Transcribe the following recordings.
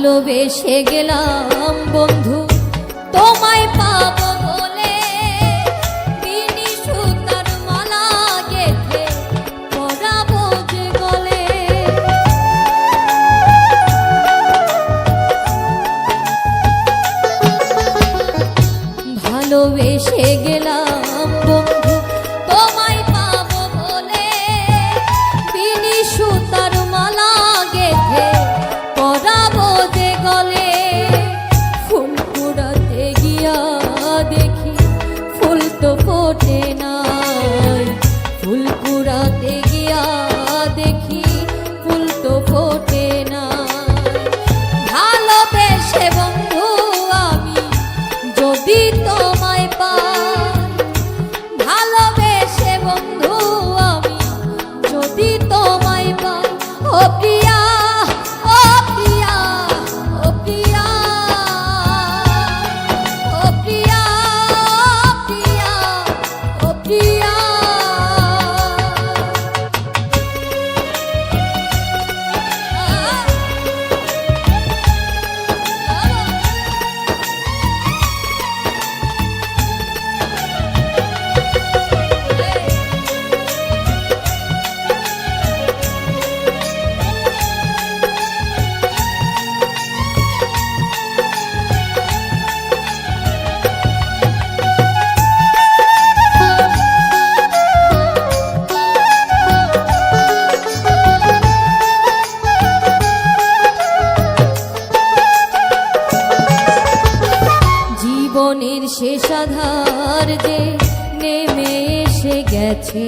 ভালোবেসে গেলাম বন্ধু তোমায় পাবো বলে, বিনি সুতার মালা গেঁথে পরাবো যে গলে। ভালোবেসে গেলাম বন্ধু তোমায় পাবো বলে, বিনি সুতার মালা গেঁথে পরাবো যে গলে। ফুল কুড়াতে গিয়া দেখি ফুল তো ফোটে নাই, ফুল কুড়াতে গিয়া দেখি ফুল তো ফোটে নাই। ভালোবেসে বন্ধু আমি যদি তোমায় পাই, ভালোবেসে বন্ধু আমি যদি তোমায় পাই। ও প্রিয়া, ও প্রিয়া, ও প্রিয়া, ও প্রিয়া, ও প্রিয়া, ও প্রিয়া। জীবনের শেষ আধার যে নেমে এসে গেছে,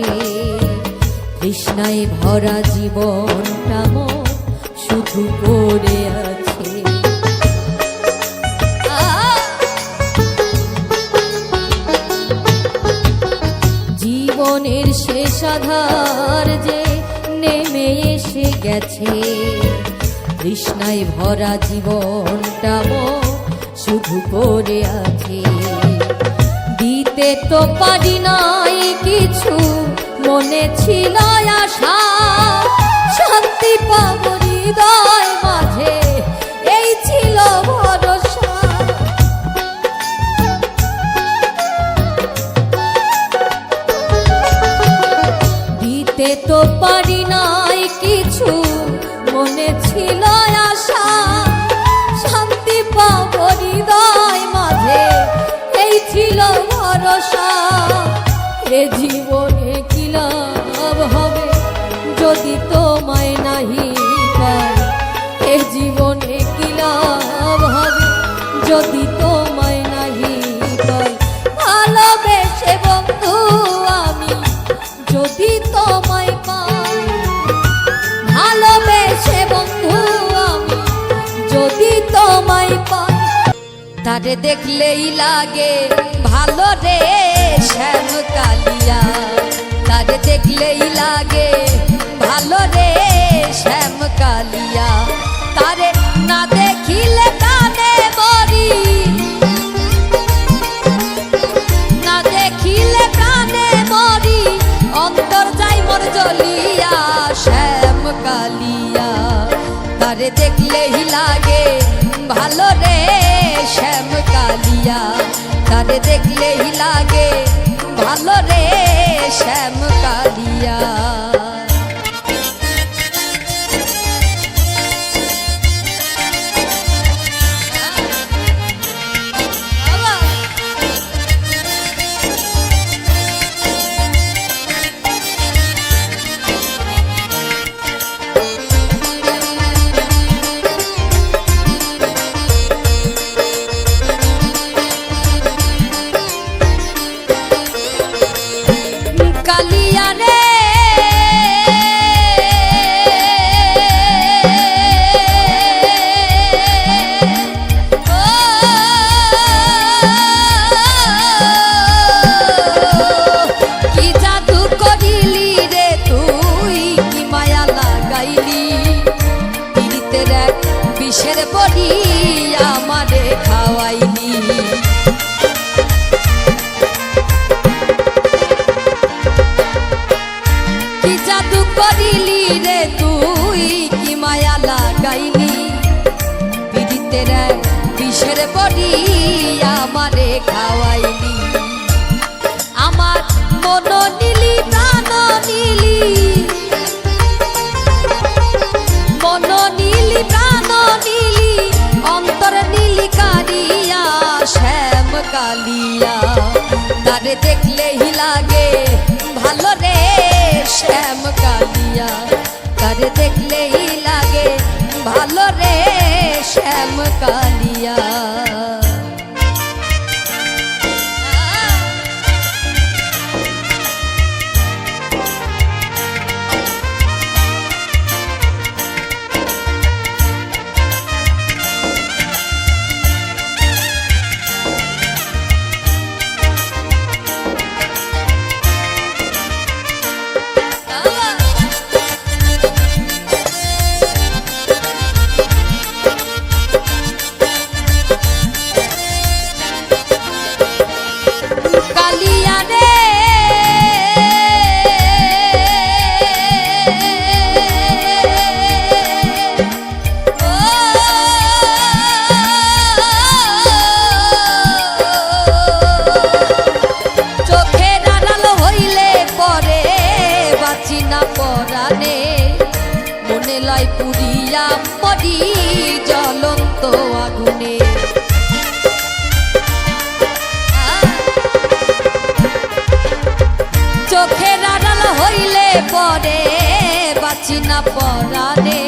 তৃষ্ণায় ভরা জীবনটা মোর শুধু পড়ে আছে। জীবনের শেষ আধার যে নেমে এসে গেছে, তৃষ্ণায় ভরা জীবনটা মোর শুধু পড়ে আছে। দিতে তো পারি নাই কিছু, মনে ছিল আশা শান্তি পাবো হৃদয় মাঝে, এই ছিল ভরসা। দিতে তো পারি নাই কিছু, মনে ছিল আশা শান্তি পাবো হৃদয় মাঝে, এই ছিল ভরসা। এ জীবনে কি লাভ হবে যদি তোমায় নাহি পাই, এ জীবনে কি লাভ হবে যদি তোমায় নাহি পাই। ভালোবেসে বন্ধু আমি যদি তোমায় পাই, ভালোবেসে বন্ধু আমি যদি তোমায় পাই। তারে দেখলেই লাগে ভালো রে শ্যাম কালিয়া, তারে দেখলেই লাগে ভালো রে শ্যাম কালিয়া। তারে না দেখিলে কানে মরি, না দেখিলে কানে মরি, অন্তর যাই মোর জ্বলিয়া শ্যাম কালিয়া। তারে দেখলেই লাগে ভালো রে শ্যাম কালিয়া, তারে দেখলেই লাগে ভালো রে শ্যাম কালিয়া। রসের বড়ি আমারে খাওয়াইলি আমার মন নীলি প্রাণ নীলি মন নীলি প্রাণ নীলি অন্তর নীলি কালিয়া শ্যাম কালিয়া তারে দেখলেই লাগে ভালো রে শ্যাম কালিয়া তারে দেখলেই লাগে ভালো রে শ্যাম কালিয়া পুরিয়া মরি জ্বলন্ত আগুনে চোখের আড়াল হইলে পরে বাঁচি না পরানে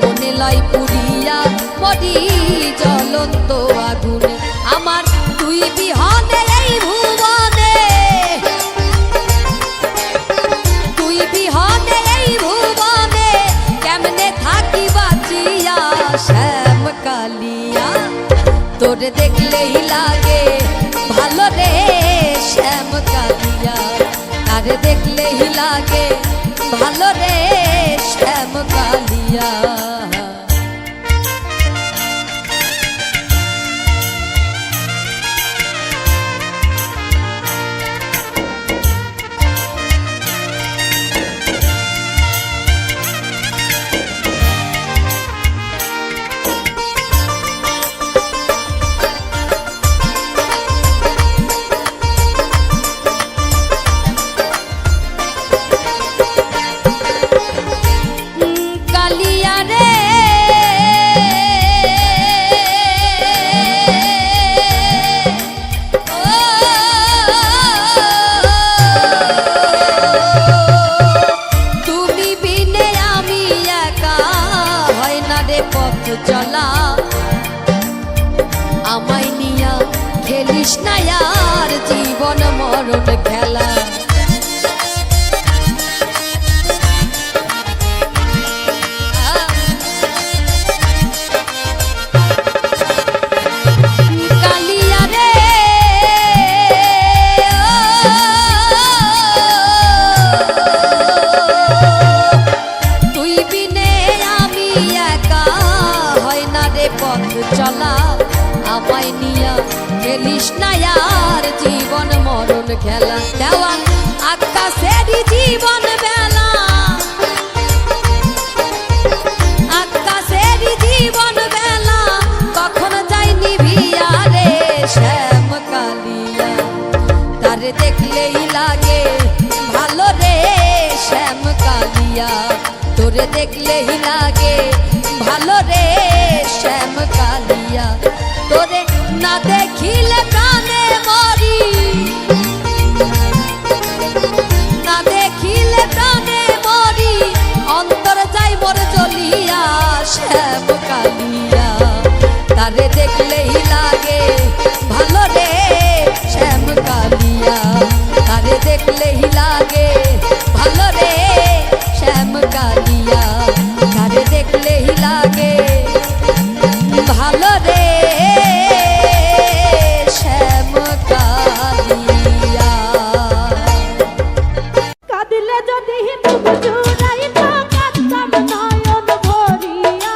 মনে লয় পুরিয়া মরি জ্বলন্ত আগুনে আমার তুই বিহনে এই ভুবনে তুই বিহনে এই ভুবনে কেমনে থাকি বাঁচিয়া শ্যাম কালিয়া তোরে দেখলেই লাগে ভালো রে শ্যাম কালিয়া তারে দেখলেই লাগে ভালো রে শ্যাম কালিয়া পথ চলা আমায় নিয়া খেলিস না আর জীবন মরণ খেলা কালিয়া রে তুই বিনে আমি একা হয় না রে পথ চলা আমায় নিয়া খেলিস না আর জীবন মরণ খেলা দেওয়া আকাশেরই জীবন বেলা আকাশেরই জীবন বেলা কখন যায়নি ভিয়া রে শ্যাম কালিয়া তারে দেখলেই লাগে ভালো রে শ্যাম কালিয়া তোরে দেখলেই লাগে ভালো রে শ্যাম কালিয়া তোরে না দেখিলে প্রাণে মরি না দেখিলে প্রাণে মরি অন্তর যাই মোর জ্বলিয়া শ্যাম কালিয়া তারে দেখলেই লাগে ভালো রে শ্যাম কালিয়া তারে দেখলেই লাগে ভালো রে শ্যাম কালিয়া তারে দেখলেই লাগে ভালো রে শ্যাম কালিয়া কাঁদিলে যদি বুক জুড়াইত কাঁদতাম নয়ন ভরিয়া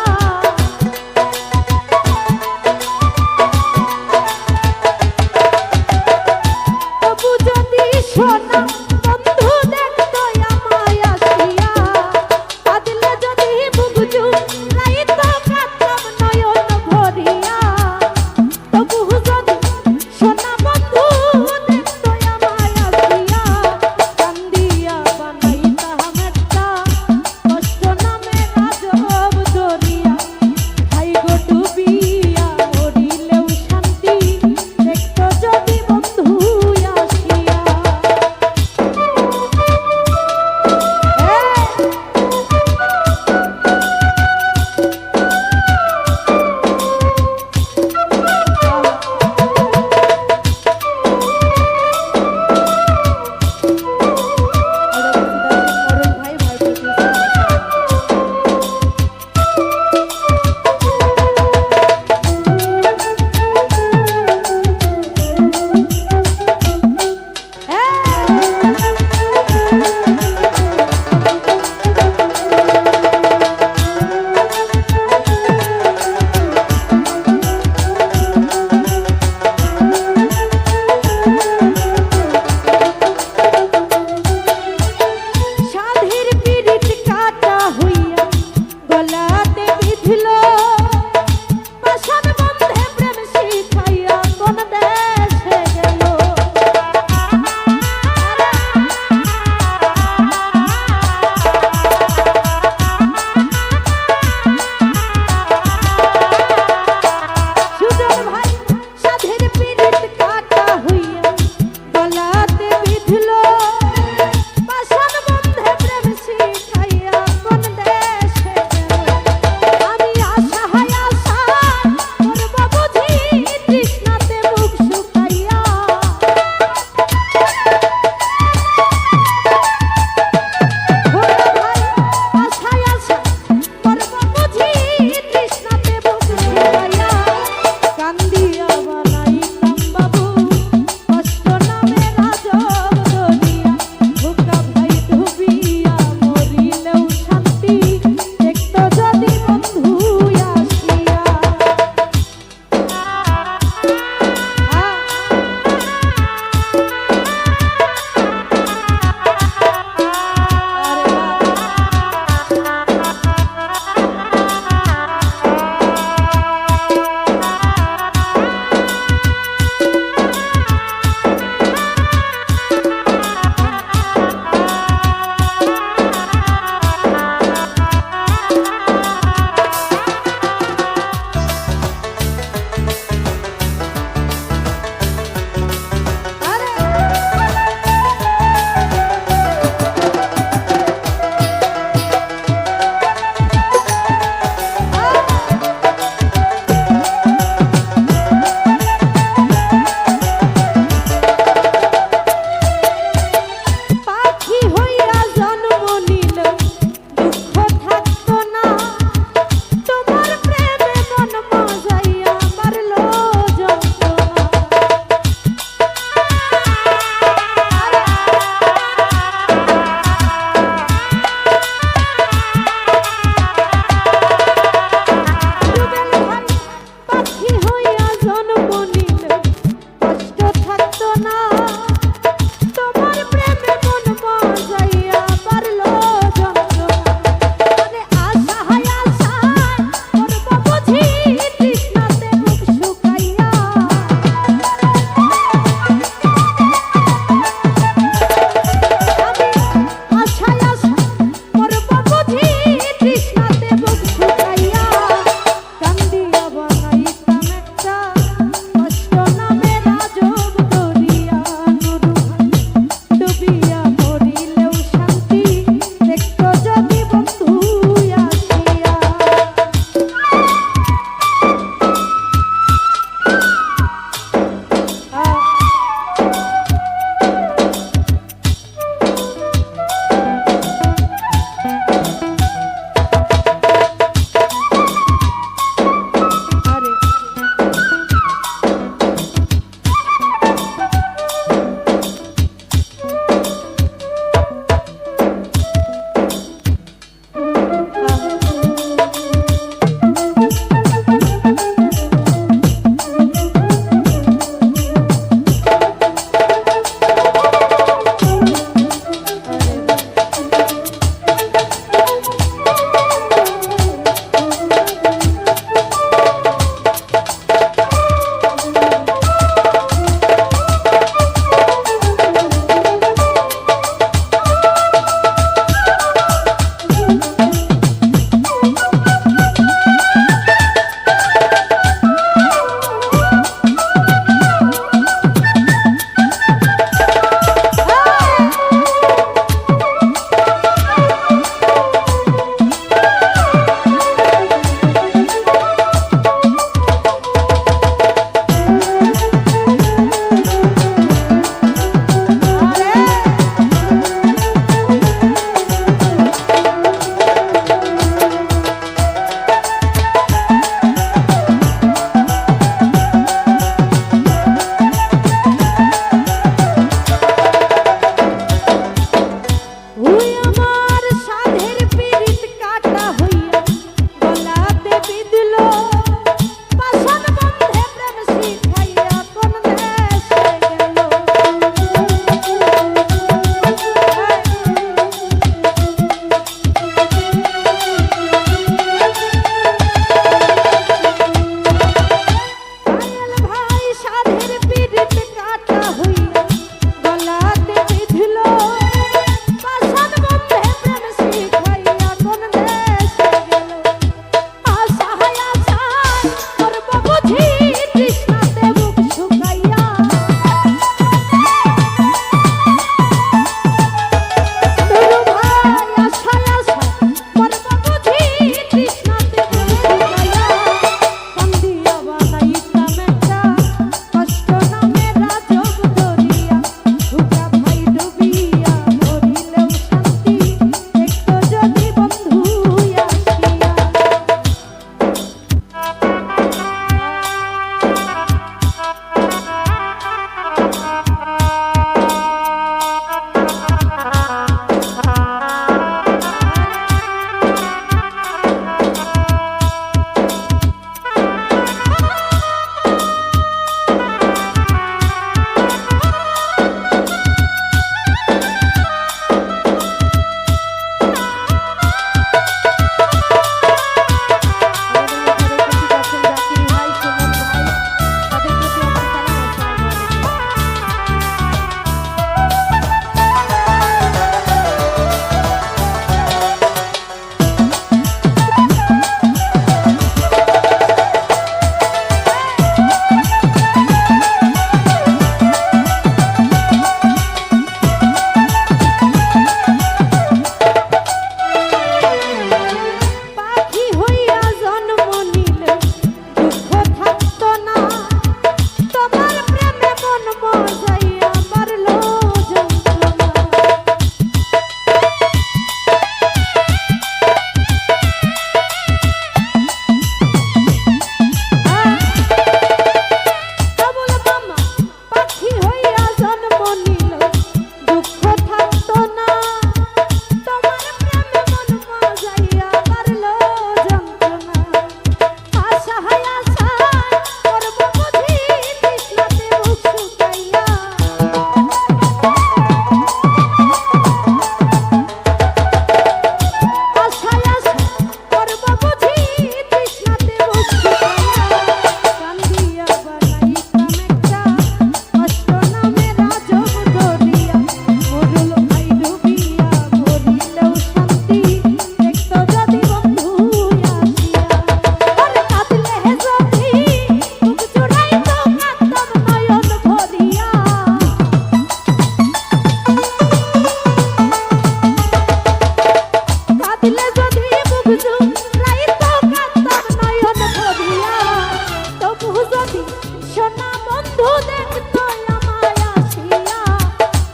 সোনা বন্ধু দেখতো আমায় আসিয়া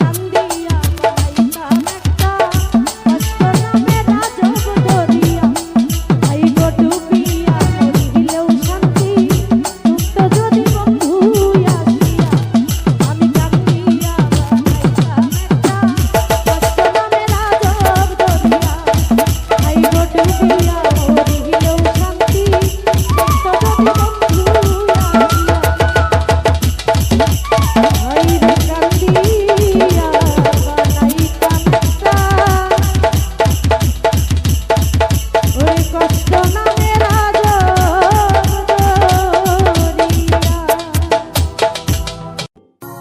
কান্দিয়া বানাইতাম একটা কষ্ট নামে রাজব দরিয়া আই গো ডুবিয়া মরিলেও শান্তি মুক্ত যদি বন্ধু আসিয়া আমি কান্দিয়া বানাইতাম একটা কষ্ট নামে রাজব দরিয়া আই গো ডুবিয়া মরিলেও শান্তি মুক্ত যদি বন্ধু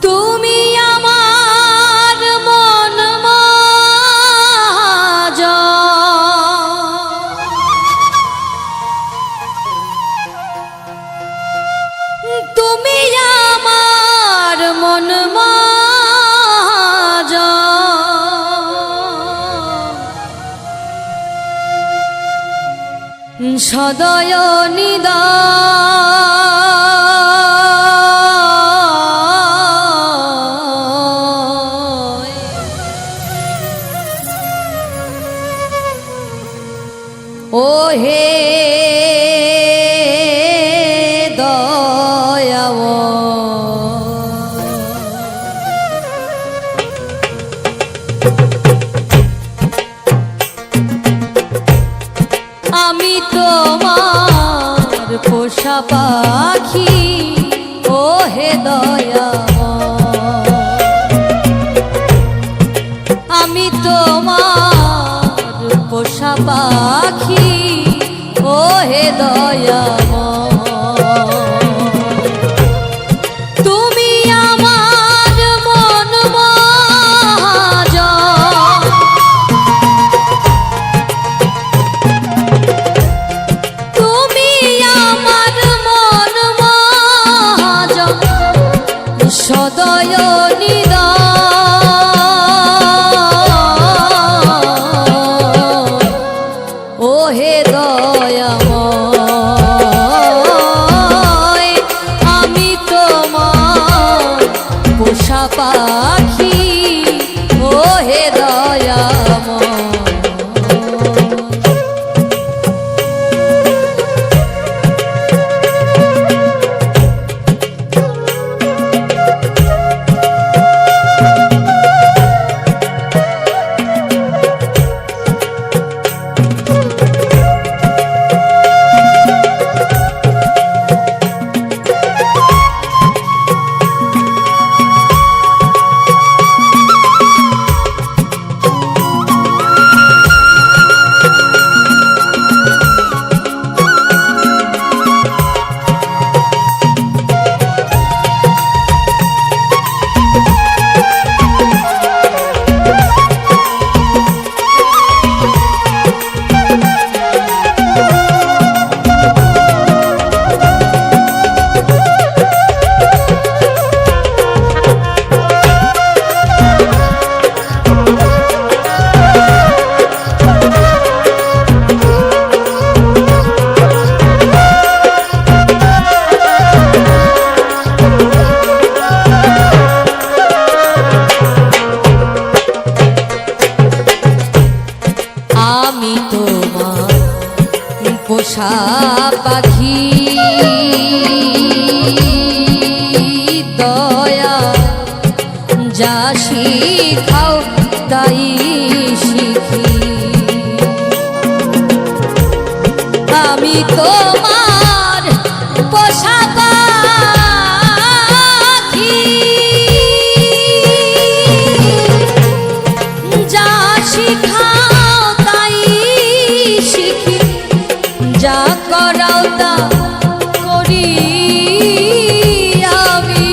তুমি আমার মন মাজা তুমি আমার মন মাজা সদয় নিদয় ও হে আমি তোমার পোষা পাখি ও হে দয়াময় আমি তোমার পোষা পাখি ও হে দয়াময় তুমি আমার মন মাজা তুমি আমার মন মাজা সদয় নিদয় ও হে দয়াময় আমি তোমার পোষা পাখি ও হে দয়াময় আমি তোমার পোষা পাখি দয়া যা শিখাও তাই শিখি আমি তোমার পোষা পাখি যা শিখাও তাই শিখি যা করাও তা করি আমি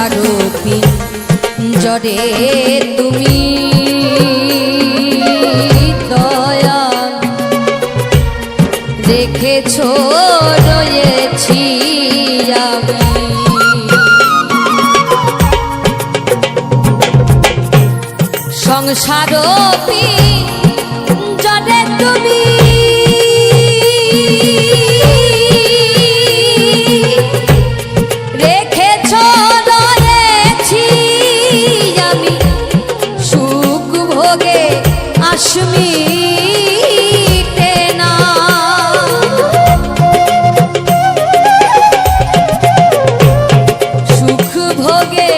সংসারূপী জরে তুমি দয়া রেখেছ রয়েছি আমি সংসারূপী জরে তুমি মিটে না সুখ ভোগে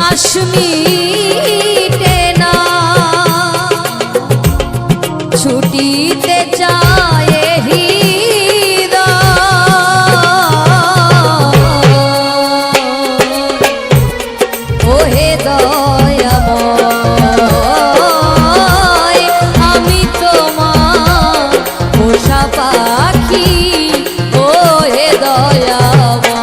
আশ মিটে না ছুটিতে যায় হৃদয় ওহে দয়াময় আমি তোমার পোষা পাখি ওহে দয়াময়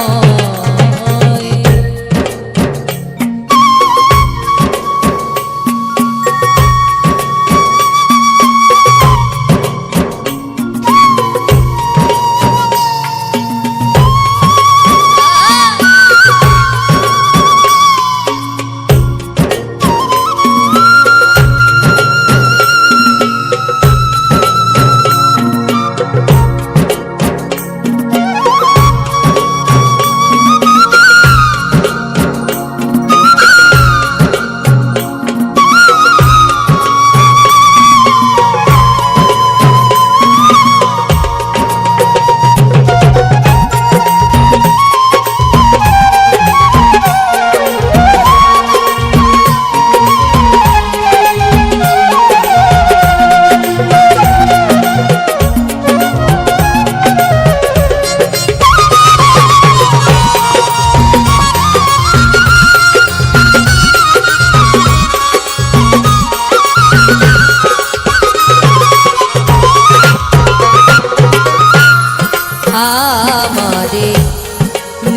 আমারে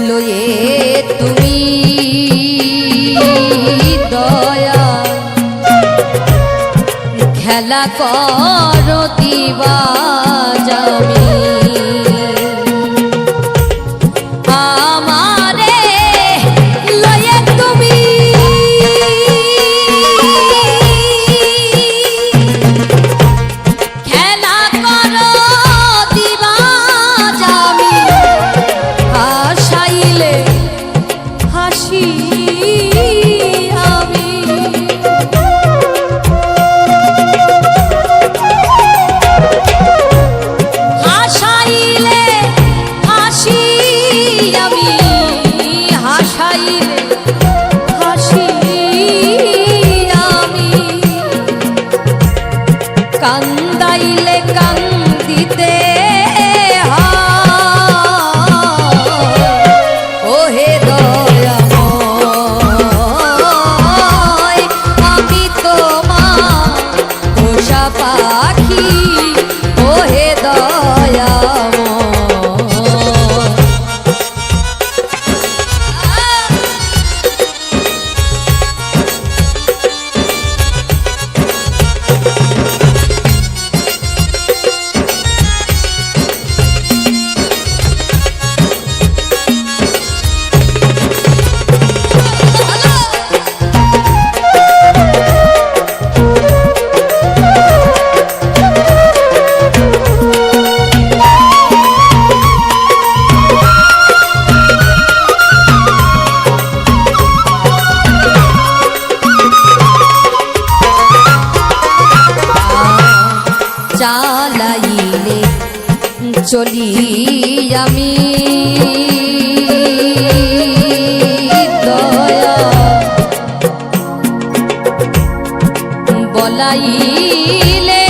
লয়ে তুমি দয়া খেলা করো দিবা যামি আমারে লয়ে তুমি খেলা করো দিবা যামি হাসাইলে হাসি আমি হাসাইলে হাসি আমি হাসাইলে হাসি আমি কান্দাইলে কান্দিতে ওহে দয়াময় আমি তোমার পোষা পাখি ওহে দয়াময় চালাইলে চলি আমি দয়া বলাইলে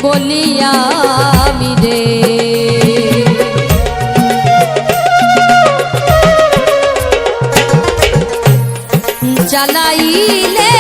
বলিয়া আমি রে চালাইলে